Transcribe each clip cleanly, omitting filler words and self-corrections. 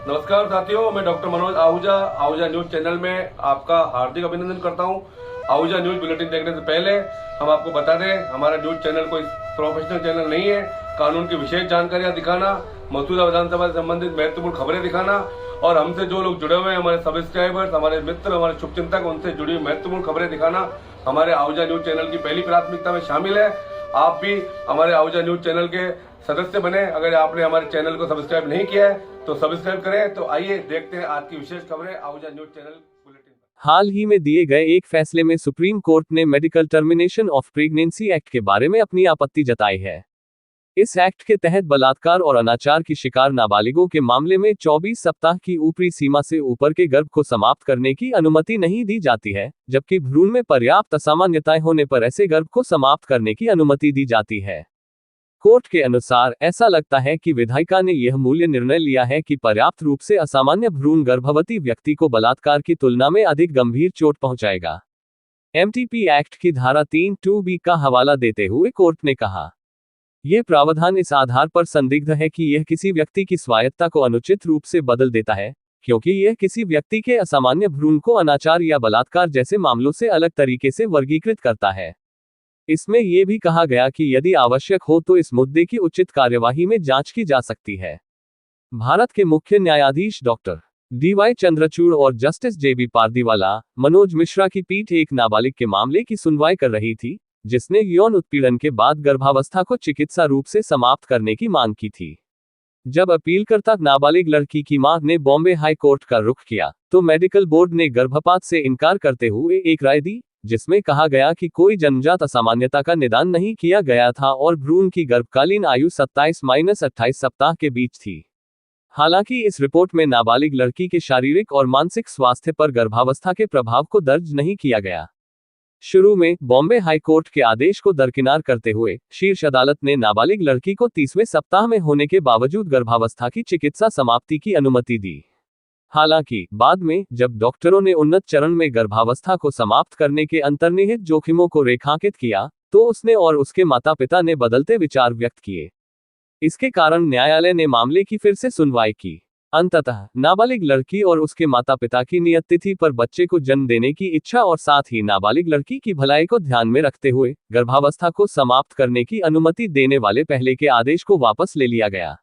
नमस्कार साथियों, मैं doctor Manoj Ahuja Ahuja news channel में आपका हार्दिक अभिनंदन करता हूं। आहूजा न्यूज बुलेटिन देखने से पहले हम आपको बता दें, हमारा न्यूज चैनल कोई प्रोफेशनल चैनल नहीं है। कानून की विशेष जानकारियां दिखाना, मौजूदा विधानसभा से संबंधित महत्वपूर्ण खबरें दिखाना और हमसे जो लोग जुड़े हुए हैं, हमारे सब्सक्राइबर्स, हमारे मित्र, हमारे शुभचिंतक, उनसे जुड़ी हुई महत्वपूर्ण खबरें दिखाना हमारे आहूजा न्यूज चैनल की पहली प्राथमिकता में शामिल है। आप भी हमारे आहूजा न्यूज चैनल के सदस्य बने। अगर आपने हमारे चैनल को सब्सक्राइब नहीं किया है तो सब्सक्राइब करें। तो आइए देखते हैं आज की विशेष खबरें आहूजा न्यूज चैनल बुलेटिन। हाल ही में दिए गए एक फैसले में सुप्रीम कोर्ट ने medical termination of pregnancy act के बारे में अपनी आपत्ति जताई है। इस एक्ट के तहत बलात्कार और अनाचार की शिकार नाबालिगों के मामले में 24 सप्ताह की ऊपरी सीमा से ऊपर के गर्भ को समाप्त करने की अनुमति नहीं दी जाती है, जबकि भ्रूण में पर्याप्त असामान्यताएं होने पर ऐसे गर्भ को समाप्त करने की अनुमति दी जाती है। कोर्ट के अनुसार ऐसा लगता है कि विधायिका ने यह मूल्य निर्णय लिया है कि पर्याप्त रूप से असामान्य भ्रूण गर्भवती व्यक्ति को बलात्कार की तुलना में अधिक गंभीर चोट पहुंचाएगा। एमटीपी एक्ट की धारा 3(2)(b) का हवाला देते हुए कोर्ट ने कहा, यह प्रावधान इस आधार पर संदिग्ध है कि यह किसी व्यक्ति की स्वायत्तता को अनुचित रूप से बदल देता है, क्योंकि यह किसी व्यक्ति के असामान्य भ्रूण को अनाचार या बलात्कार जैसे मामलों से अलग तरीके से वर्गीकृत करता है। इसमें यह भी कहा गया कि यदि आवश्यक हो तो इस मुद्दे की उचित कार्यवाही में जांच की जा सकती है। भारत के मुख्य न्यायाधीश डॉक्टर DY चंद्रचूड़ और जस्टिस JB पारदीवाला, मनोज मिश्रा की पीठ एक नाबालिग के मामले की सुनवाई कर रही थी, जिसने यौन उत्पीड़न के बाद गर्भावस्था को चिकित्सा रूप से समाप्त करने की मांग की थी। जब अपीलकर्ता नाबालिग लड़की की मां ने बॉम्बे हाई कोर्ट का रुख किया, तो मेडिकल बोर्ड ने गर्भपात से इनकार करते हुए एक राय दी, जिसमें कहा गया कि कोई जन्मजात असामान्यता का निदान नहीं किया गया था और भ्रूण की गर्भकालीन आयु 27-28 सप्ताह के बीच थी। हालांकि इस रिपोर्ट में नाबालिग लड़की के शारीरिक और मानसिक स्वास्थ्य पर गर्भावस्था के प्रभाव को दर्ज नहीं किया गया। शुरू में बॉम्बे हाई कोर्ट के आदेश को दरकिनार करते हुए शीर्ष अदालत ने नाबालिग लड़की को 30वें सप्ताह में होने के बावजूद गर्भावस्था की चिकित्सा समाप्ति की अनुमति दी। हालांकि बाद में जब डॉक्टरों ने उन्नत चरण में गर्भावस्था को समाप्त करने के अंतर्निहित जोखिमों को रेखांकित किया, तो उसने और उसके माता पिता ने बदलते विचार व्यक्त किए। इसके कारण न्यायालय ने मामले की फिर से सुनवाई की। अंततः नाबालिग लड़की और उसके माता पिता की नियत तिथि पर बच्चे को जन्म देने की इच्छा और साथ ही नाबालिग लड़की की भलाई को ध्यान में रखते हुए गर्भावस्था को समाप्त करने की अनुमति देने वाले पहले के आदेश को वापस ले लिया गया।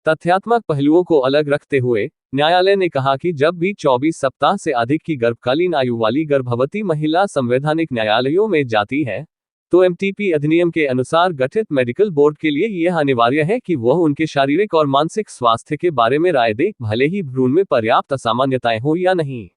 तथ्यात्मक पहलुओं को अलग रखते हुए न्यायालय ने कहा कि जब भी 24 सप्ताह से अधिक की गर्भकालीन आयु वाली गर्भवती महिला संवैधानिक न्यायालयों में जाती है, तो एमटीपी अधिनियम के अनुसार गठित मेडिकल बोर्ड के लिए यह अनिवार्य है कि वह उनके शारीरिक और मानसिक स्वास्थ्य के बारे में राय दे, भले ही भ्रूण में पर्याप्त असामान्यताएं हो या नहीं।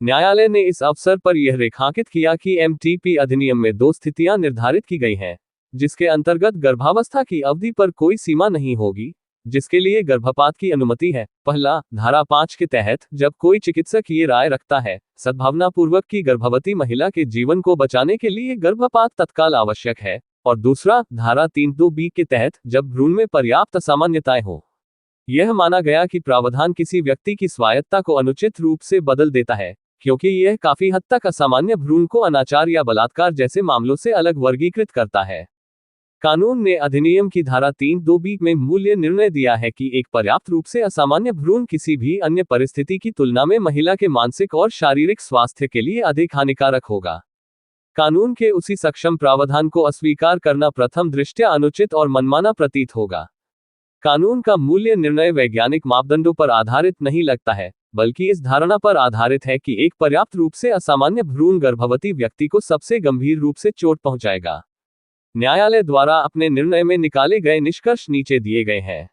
न्यायालय ने इस अवसर पर यह रेखांकित किया कि एमटीपी अधिनियम में 2 स्थितियां निर्धारित की गई हैं, जिसके अंतर्गत गर्भावस्था की अवधि पर कोई सीमा नहीं होगी, जिसके लिए गर्भपात की अनुमति है। पहला, धारा 5 के तहत जब कोई चिकित्सक ये राय रखता है सद्भावनापूर्वक की गर्भवती महिला के जीवन को बचाने के लिए गर्भपात तत्काल आवश्यक है, और दूसरा, धारा 3(2)(b) के तहत जब भ्रूण में पर्याप्त असामान्यताएं हो। यह माना गया कि प्रावधान किसी व्यक्ति की स्वायत्तता को अनुचित रूप से बदल देता है, क्योंकि यह काफी हद तक असामान्य भ्रूण को अनाचार या बलात्कार जैसे मामलों से अलग वर्गीकृत करता है। कानून ने अधिनियम की धारा 3(2)(b) में मूल्य निर्णय दिया है कि एक पर्याप्त रूप से असामान्य भ्रूण किसी भी अन्य परिस्थिति की तुलना में महिला के मानसिक और शारीरिक स्वास्थ्य के लिए अधिक हानिकारक होगा। कानून के उसी सक्षम प्रावधान को अस्वीकार करना प्रथम दृष्टया अनुचित और मनमाना प्रतीत होगा। कानून का मूल्य निर्णय वैज्ञानिक मापदंडों पर आधारित नहीं लगता है, बल्कि इस धारणा पर आधारित है कि एक पर्याप्त रूप से असामान्य भ्रूण गर्भवती व्यक्ति को सबसे गंभीर रूप से चोट पहुंचाएगा। न्यायालय द्वारा अपने निर्णय में निकाले गए निष्कर्ष नीचे दिए गए हैं।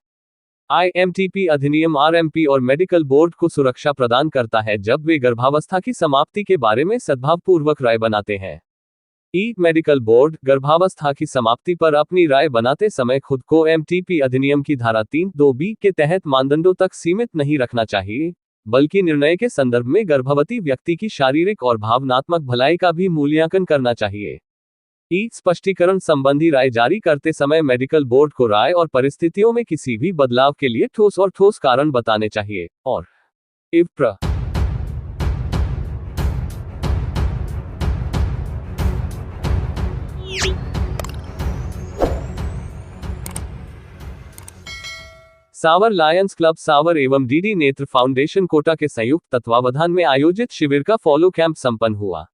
IMTP अधिनियम RMP और मेडिकल बोर्ड को सुरक्षा प्रदान करता है जब वे गर्भावस्था की समाप्ति के बारे में सद्भावपूर्वक राय बनाते हैं। मेडिकल बोर्ड गर्भावस्था की समाप्ति पर अपनी राय बनाते समय खुद को MTP अधिनियम की धारा 3(2)(b) के तहत मानदंडों तक सीमित नहीं रखना चाहिए, बल्कि निर्णय के संदर्भ में गर्भवती व्यक्ति की शारीरिक और भावनात्मक भलाई का भी मूल्यांकन करना चाहिए। स्पष्टीकरण संबंधी राय जारी करते समय मेडिकल बोर्ड को राय और परिस्थितियों में किसी भी बदलाव के लिए ठोस कारण बताने चाहिए। और सावर लायंस क्लब सावर एवं डीडी नेत्र फाउंडेशन कोटा के संयुक्त तत्वावधान में आयोजित शिविर का फॉलो कैंप संपन्न हुआ।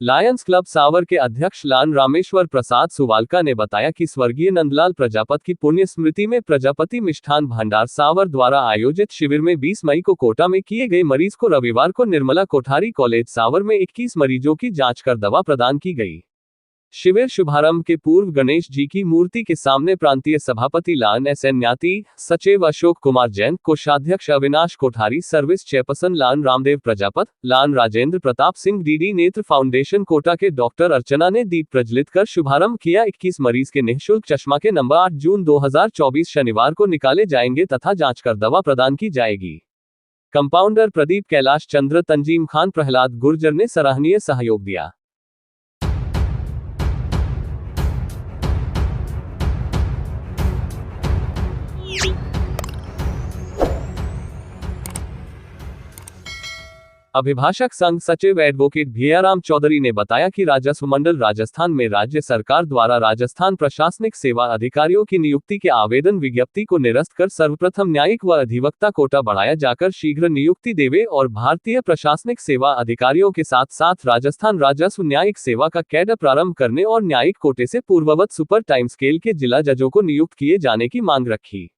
लायंस क्लब सावर के अध्यक्ष लान रामेश्वर प्रसाद सुवालका ने बताया कि स्वर्गीय नंदलाल प्रजापति की पुण्य स्मृति में प्रजापति मिष्ठान भंडार सावर द्वारा आयोजित शिविर में 20 मई को कोटा में किए गए मरीज को रविवार को निर्मला कोठारी कॉलेज सावर में 21 मरीजों की जांच कर दवा प्रदान की गई। शिविर शुभारंभ के पूर्व गणेश जी की मूर्ति के सामने प्रांतीय सभापति लान एस एन न्याती, सचिव अशोक कुमार जैन, कोषाध्यक्ष अविनाश कोठारी, सर्विस चेयरपर्सन लान रामदेव प्रजापत, लान राजेंद्र प्रताप सिंह, डीडी नेत्र फाउंडेशन कोटा के डॉक्टर अर्चना ने दीप प्रज्वलित कर शुभारंभ किया। 21 मरीज के निःशुल्क चश्मा के नंबर 8 जून 2024 शनिवार को निकाले जाएंगे तथा जांच कर दवा प्रदान की जाएगी। कंपाउंडर प्रदीप, कैलाश चंद्र, तंजीम खान, प्रहलाद गुर्जर ने सराहनीय सहयोग दिया। अभिभाषक संघ सचिव एडवोकेट भैयाराम चौधरी ने बताया कि राजस्व मंडल राजस्थान में राज्य सरकार द्वारा राजस्थान प्रशासनिक सेवा अधिकारियों की नियुक्ति के आवेदन विज्ञप्ति को निरस्त कर सर्वप्रथम न्यायिक व अधिवक्ता कोटा बढ़ाया जाकर शीघ्र नियुक्ति देवे और भारतीय प्रशासनिक सेवा अधिकारियों के साथ साथ राजस्थान राजस्व न्यायिक सेवा का कैडर प्रारंभ करने और न्यायिक कोटे से पूर्ववत सुपर टाइम स्केल के जिला जजों को नियुक्त किए जाने की मांग रखी।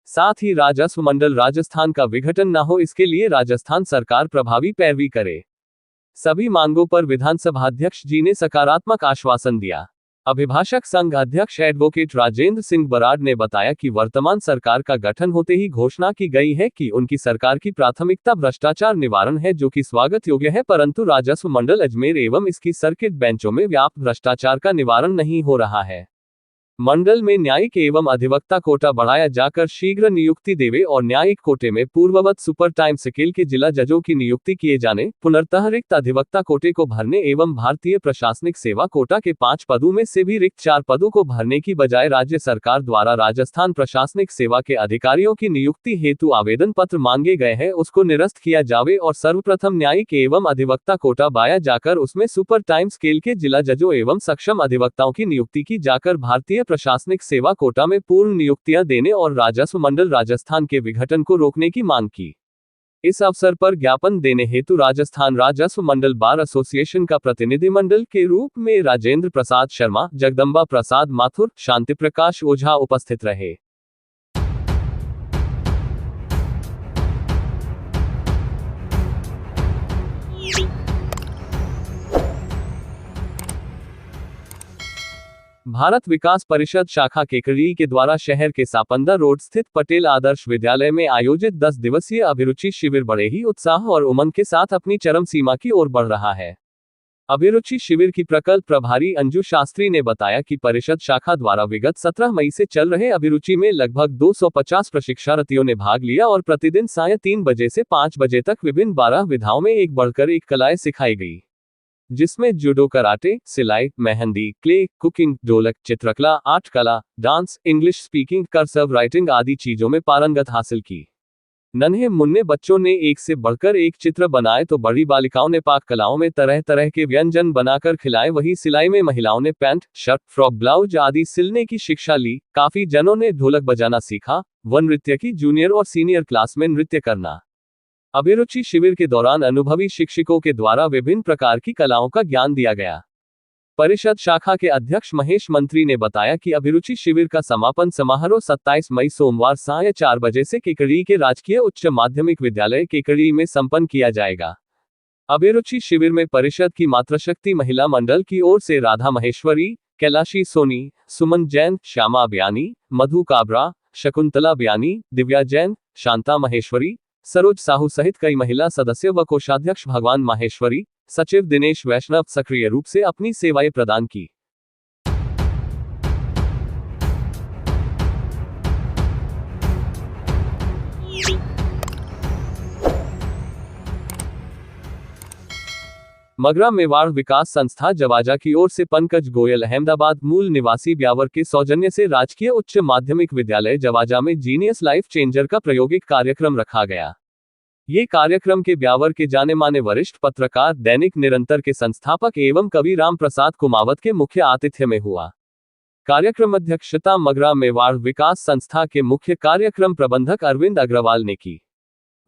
साथ ही राजस्व मंडल राजस्थान का विघटन न हो, इसके लिए राजस्थान सरकार प्रभावी पैरवी करे। सभी मांगों पर विधानसभा अध्यक्ष जी ने सकारात्मक आश्वासन दिया। अभिभाषक संघ अध्यक्ष एडवोकेट राजेंद्र सिंह बराड़ ने बताया कि वर्तमान सरकार का गठन होते ही घोषणा की गई है कि उनकी सरकार की प्राथमिकता भ्रष्टाचार निवारण है, जो कि स्वागत योग्य है, परंतु राजस्व मंडल अजमेर एवं इसकी सर्किट बेंचों में व्याप्त भ्रष्टाचार का निवारण नहीं हो रहा है। मंडल में न्यायिक एवं अधिवक्ता कोटा बढ़ाया जाकर शीघ्र नियुक्ति देवे और न्यायिक कोटे में पूर्ववत सुपर टाइम स्केल के जिला जजों की नियुक्ति किए जाने, पुनर्तः रिक्त अधिवक्ता कोटे को भरने एवं भारतीय प्रशासनिक सेवा कोटा के 5 पदों में से भी रिक्त 4 पदों को भरने की बजाय राज्य सरकार द्वारा राजस्थान प्रशासनिक सेवा के अधिकारियों की नियुक्ति हेतु आवेदन पत्र मांगे गए हैं, उसको निरस्त किया जावे और सर्वप्रथम न्यायिक एवं अधिवक्ता कोटा बढ़ाया जाकर उसमें सुपर टाइम स्केल के जिला जजों एवं सक्षम अधिवक्ताओं की नियुक्ति की जाकर भारतीय प्रशासनिक सेवा कोटा में पूर्ण नियुक्तियां देने और राजस्व मंडल राजस्थान के विघटन को रोकने की मांग की। इस अवसर पर ज्ञापन देने हेतु राजस्थान राजस्व मंडल बार एसोसिएशन का प्रतिनिधिमंडल के रूप में राजेंद्र प्रसाद शर्मा, जगदम्बा प्रसाद माथुर, शांति प्रकाश ओझा उपस्थित रहे। भारत विकास परिषद शाखा केकड़ी के द्वारा शहर के सापंदा रोड स्थित पटेल आदर्श विद्यालय में आयोजित 10 दिवसीय अभिरुचि शिविर बड़े ही उत्साह और उमंग के साथ अपनी चरम सीमा की ओर बढ़ रहा है। अभिरुचि शिविर की प्रकल्प प्रभारी अंजू शास्त्री ने बताया कि परिषद शाखा द्वारा विगत 17 मई से चल रहे अभिरुचि में लगभग 250 प्रशिक्षार्थियों ने भाग लिया और प्रतिदिन साय 3 बजे से 5 बजे तक विभिन्न 12 विधाओं में एक बढ़कर एक कलाएं सिखाई गई, जिसमें जूडो, कराटे, सिलाई, मेहंदी, क्ले, कुकिंग, ढोलक, चित्रकला, आर्ट कला, dance, English speaking, cursive writing आदि चीजों में पारंगत हासिल की। नन्हे मुन्ने बच्चों ने एक से बढ़कर एक चित्र बनाए तो बड़ी बालिकाओं ने पाक कलाओं में तरह तरह के व्यंजन बनाकर खिलाए। वहीं सिलाई में महिलाओं ने पैंट, शर्ट, फ्रॉक, ब्लाउज आदि सिलने की शिक्षा ली। काफी जनों ने ढोलक बजाना सीखा व नृत्य की जूनियर और सीनियर क्लास में नृत्य करना। अभिरुचि शिविर के दौरान अनुभवी शिक्षकों के द्वारा विभिन्न प्रकार की कलाओं का ज्ञान दिया गया। परिषद शाखा के अध्यक्ष महेश मंत्री ने बताया कि अभिरुचि शिविर का समापन समारोह 27 मई सोमवार साय 4 बजे से केकड़ी के राजकीय उच्च माध्यमिक विद्यालय केकड़ी में संपन्न किया जाएगा। अभिरुचि शिविर में परिषद की मातृशक्ति महिला मंडल की ओर से राधा महेश्वरी, कैलाशी सोनी, सुमन जैन, श्यामा बयानी, मधु काबरा, शकुंतला बयानी, दिव्या जैन, शांता महेश्वरी, सरोज साहू सहित कई महिला सदस्य व कोषाध्यक्ष भगवान माहेश्वरी, सचिव दिनेश वैष्णव सक्रिय रूप से अपनी सेवाएं प्रदान की। मगरा मेवाड़ विकास संस्था जवाजा की ओर से पंकज गोयल अहमदाबाद मूल निवासी ब्यावर के सौजन्य से राजकीय उच्च माध्यमिक विद्यालय जवाजा में जीनियस लाइफ चेंजर का प्रायोगिक कार्यक्रम रखा गया। ये कार्यक्रम के ब्यावर के जाने माने वरिष्ठ पत्रकार दैनिक निरंतर के संस्थापक एवं कवि राम प्रसाद कुमावत के मुख्य आतिथ्य में हुआ। कार्यक्रम अध्यक्षता मगरा मेवाड़ विकास संस्था के मुख्य कार्यक्रम प्रबंधक अरविंद अग्रवाल ने की।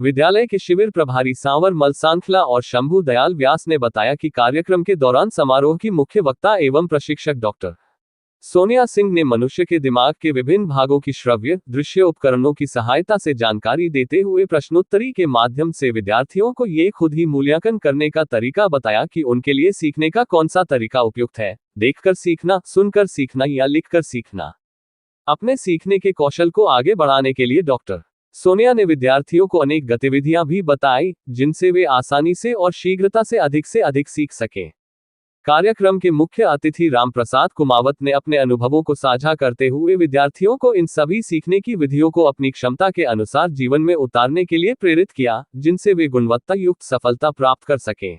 विद्यालय के शिविर प्रभारी सांवर मल सांखला और शंभू दयाल व्यास ने बताया कि कार्यक्रम के दौरान समारोह की मुख्य वक्ता एवं प्रशिक्षक डॉक्टर सोनिया सिंह ने मनुष्य के दिमाग के विभिन्न भागों की श्रव्य दृश्य उपकरणों की सहायता से जानकारी देते हुए प्रश्नोत्तरी के माध्यम से विद्यार्थियों को ये खुद ही मूल्यांकन करने का तरीका बताया कि उनके लिए सीखने का कौन सा तरीका उपयुक्त है, देखकर सीखना, सुनकर सीखना या लिखकर सीखना। अपने सीखने के कौशल को आगे बढ़ाने के लिए डॉक्टर सोनिया ने विद्यार्थियों को अनेक गतिविधियां भी बताई, जिनसे वे आसानी से और शीघ्रता से अधिक सीख सकें। कार्यक्रम के मुख्य अतिथि रामप्रसाद कुमावत ने अपने अनुभवों को साझा करते हुए विद्यार्थियों को इन सभी सीखने की विधियों को अपनी क्षमता के अनुसार जीवन में उतारने के लिए प्रेरित किया, जिनसे वे गुणवत्ता युक्त सफलता प्राप्त कर सकें।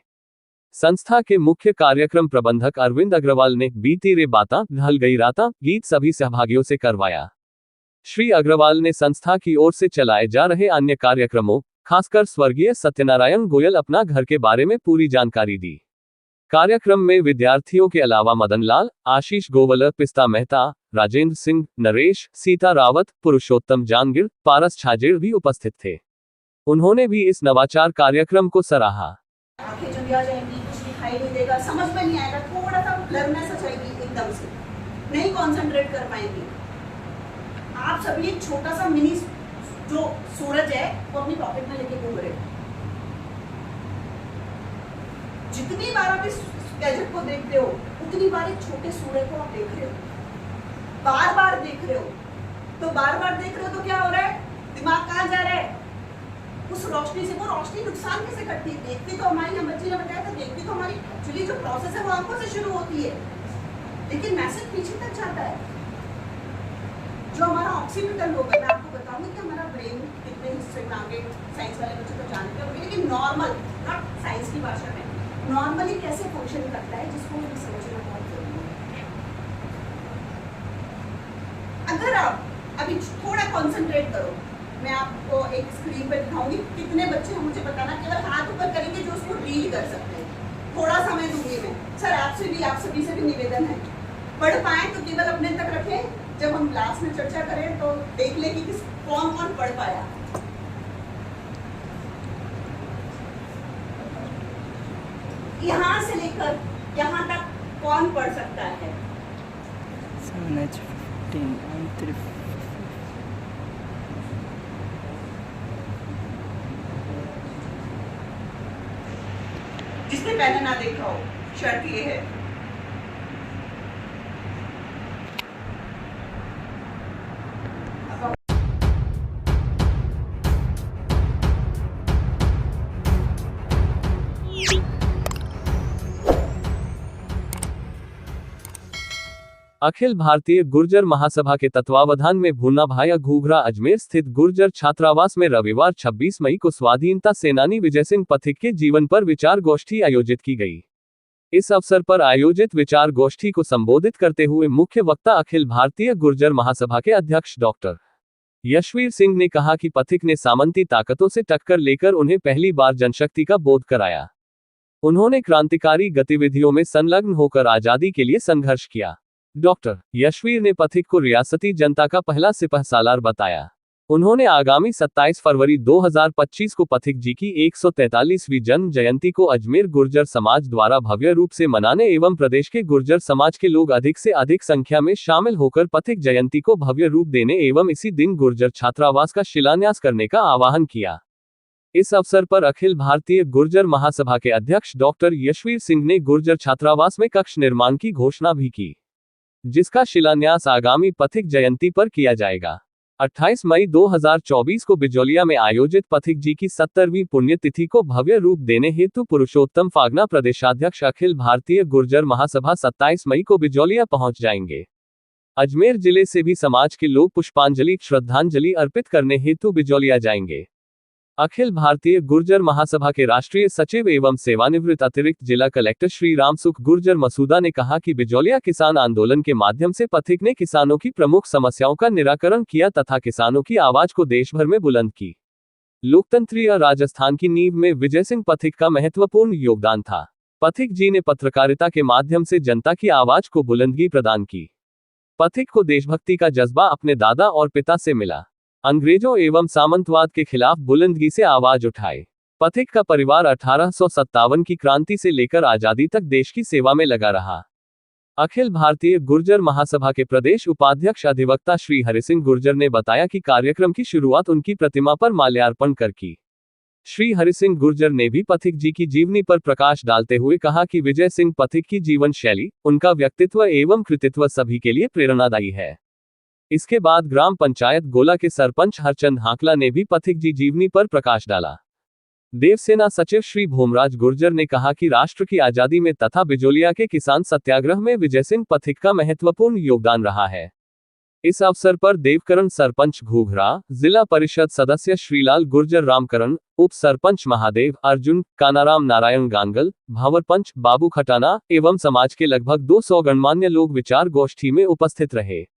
संस्था के मुख्य कार्यक्रम प्रबंधक अरविंद अग्रवाल ने बीती रे बाता ढल गई राता गीत सभी सहभागियों से करवाया। श्री अग्रवाल ने संस्था की ओर से चलाए जा रहे अन्य कार्यक्रमों, खासकर स्वर्गीय सत्यनारायण गोयल अपना घर के बारे में पूरी जानकारी दी। कार्यक्रम में विद्यार्थियों के अलावा मदन लाल, आशीष गोवल, पिस्ता मेहता, राजेंद्र सिंह, नरेश, सीता रावत, पुरुषोत्तम जानगिर, पारस छाजेड़ भी उपस्थित थे। उन्होंने भी इस नवाचार कार्यक्रम को सराहा। आंखें चुंधिया जाएंगी, कुछ दिखाई नहीं देगा, समझ में नहीं आएगा, थोड़ा सा ब्लरनेस आ जाएगी, एकदम से नहीं कंसंट्रेट कर पाएंगे। आप सभी एक छोटा सा मिनी जो सूरज है वो अपनी पॉकेट में लेके घूम रहे हो। जितनी बार आप इस गैजेट को देखते हो उतनी बार एक छोटे सूरज को आप देख रहे हो, बार बार देख रहे हो। तो बार बार देख रहे हो तो क्या हो रहा है, दिमाग कहाँ जा रहा है, उस रोशनी से। वो रोशनी नुकसान कैसे करती है, देखती तो हमारी, हम बच्ची ने बताया था, देखती तो हमारी एक्चुअली जो प्रोसेस है वो आंखों से शुरू होती है, लेकिन मैसेज पीछे तक जाता है। जो हमारा ऑक्सीमीटर होगा, मैं आपको बताऊंगी कि हमारा ब्रेन कितने हिस्से में, आगे साइंस वाले बच्चे तो जानते होंगे, लेकिन नॉर्मल, नॉट साइंस की भाषा में, नॉर्मली कैसे फंक्शन करता है, जिसको मुझे समझना बहुत जरूरी है। अगर आप अभी थोड़ा कंसंट्रेट करो, मैं आपको एक स्क्रीन पर दिखाऊंगी, कितने बच्चे हैं मुझे बताना, केवल हाथ ऊपर करेंगे जो उसको रीड कर सकते हैं। थोड़ा समय दूंगी मैं, सर आपसे भी, आप सभी से भी निवेदन है, पढ़ पाए तो केवल अपने तक रखें, जब हम क्लास में चर्चा करें तो देख ले कि कौन कौन पढ़ पाया। यहाँ से लेकर यहाँ तक कौन पढ़ सकता है? 7H15 जिसने पहले ना देखा हो, शर्त ये है अखिल भारतीय गुर्जर महासभा के तत्वावधान में भूना भाया घूघरा अजमेर स्थित गुर्जर छात्रावास में रविवार 26 मई को स्वाधीनता सेनानी विजय सिंह पथिक के जीवन पर विचार गोष्ठी आयोजित की गई। इस अवसर पर आयोजित विचार गोष्ठी को संबोधित करते हुए मुख्य वक्ता अखिल भारतीय गुर्जर महासभा के अध्यक्ष डॉक्टर यशवीर सिंह ने कहा कि पथिक ने सामंती ताकतों से टक्कर लेकर उन्हें पहली बार जनशक्ति का बोध कराया। उन्होंने क्रांतिकारी गतिविधियों में संलग्न होकर आजादी के लिए संघर्ष किया। डॉक्टर यशवीर ने पथिक को रियासती जनता का पहला सिपहसालार बताया। उन्होंने आगामी 27 फरवरी 2025 को पथिक जी की 143वीं जन्म जयंती को अजमेर गुर्जर समाज द्वारा भव्य रूप से मनाने एवं प्रदेश के गुर्जर समाज के लोग अधिक से अधिक संख्या में शामिल होकर पथिक जयंती को भव्य रूप देने एवं इसी दिन गुर्जर छात्रावास का शिलान्यास करने का आह्वान किया। इस अवसर पर अखिल भारतीय गुर्जर महासभा के अध्यक्ष डॉक्टर यशवीर सिंह ने गुर्जर छात्रावास में कक्ष निर्माण की घोषणा भी की, जिसका शिलान्यास आगामी पथिक जयंती पर किया जाएगा। 28 मई 2024 को बिजौलिया में आयोजित पथिक जी की 70वीं पुण्यतिथि को भव्य रूप देने हेतु पुरुषोत्तम फागना प्रदेशाध्यक्ष अखिल भारतीय गुर्जर महासभा 27 मई को बिजौलिया पहुंच जाएंगे। अजमेर जिले से भी समाज के लोग पुष्पांजलि श्रद्धांजलि अर्पित करने हेतु बिजौलिया जाएंगे। अखिल भारतीय गुर्जर महासभा के राष्ट्रीय सचिव एवं सेवानिवृत्त अतिरिक्त जिला कलेक्टर श्री रामसुख गुर्जर मसूदा ने कहा कि बिजौलिया किसान आंदोलन के माध्यम से पथिक ने किसानों की प्रमुख समस्याओं का निराकरण किया तथा किसानों की आवाज को देश भर में बुलंद की। लोकतंत्रीय राजस्थान की नींव में विजय सिंह पथिक का महत्वपूर्ण योगदान था। पथिक जी ने पत्रकारिता के माध्यम से जनता की आवाज को बुलंदगी प्रदान की। पथिक को देशभक्ति का जज्बा अपने दादा और पिता से मिला। अंग्रेजों एवं सामंतवाद के खिलाफ बुलंदगी से आवाज उठाए। पथिक का परिवार 1857 की क्रांति से लेकर आजादी तक देश की सेवा में लगा रहा। अखिल भारतीय गुर्जर महासभा के प्रदेश उपाध्यक्ष अधिवक्ता श्री हरिसिंह गुर्जर ने बताया कि कार्यक्रम की शुरुआत उनकी प्रतिमा पर माल्यार्पण कर की। श्री हरिसिंह गुर्जर ने भी पथिक जी की जीवनी पर प्रकाश डालते हुए कहा कि विजय सिंह पथिक की जीवन शैली, उनका व्यक्तित्व एवं कृतित्व सभी के लिए प्रेरणादायी है। इसके बाद ग्राम पंचायत गोला के सरपंच हरचंद हाकला ने भी पथिक जी जीवनी पर प्रकाश डाला। देवसेना सचिव श्री भोमराज गुर्जर ने कहा कि राष्ट्र की आजादी में तथा बिजोलिया के किसान सत्याग्रह में विजय सिंह पथिक का महत्वपूर्ण योगदान रहा है। इस अवसर पर देवकरण सरपंच घूघरा, जिला परिषद सदस्य श्रीलाल गुर्जर रामकरण, उप सरपंच महादेव अर्जुन, कानाराम नारायण गांगल, भंवरपंच बाबू खटाना एवं समाज के लगभग 200 गणमान्य लोग विचार गोष्ठी में उपस्थित रहे।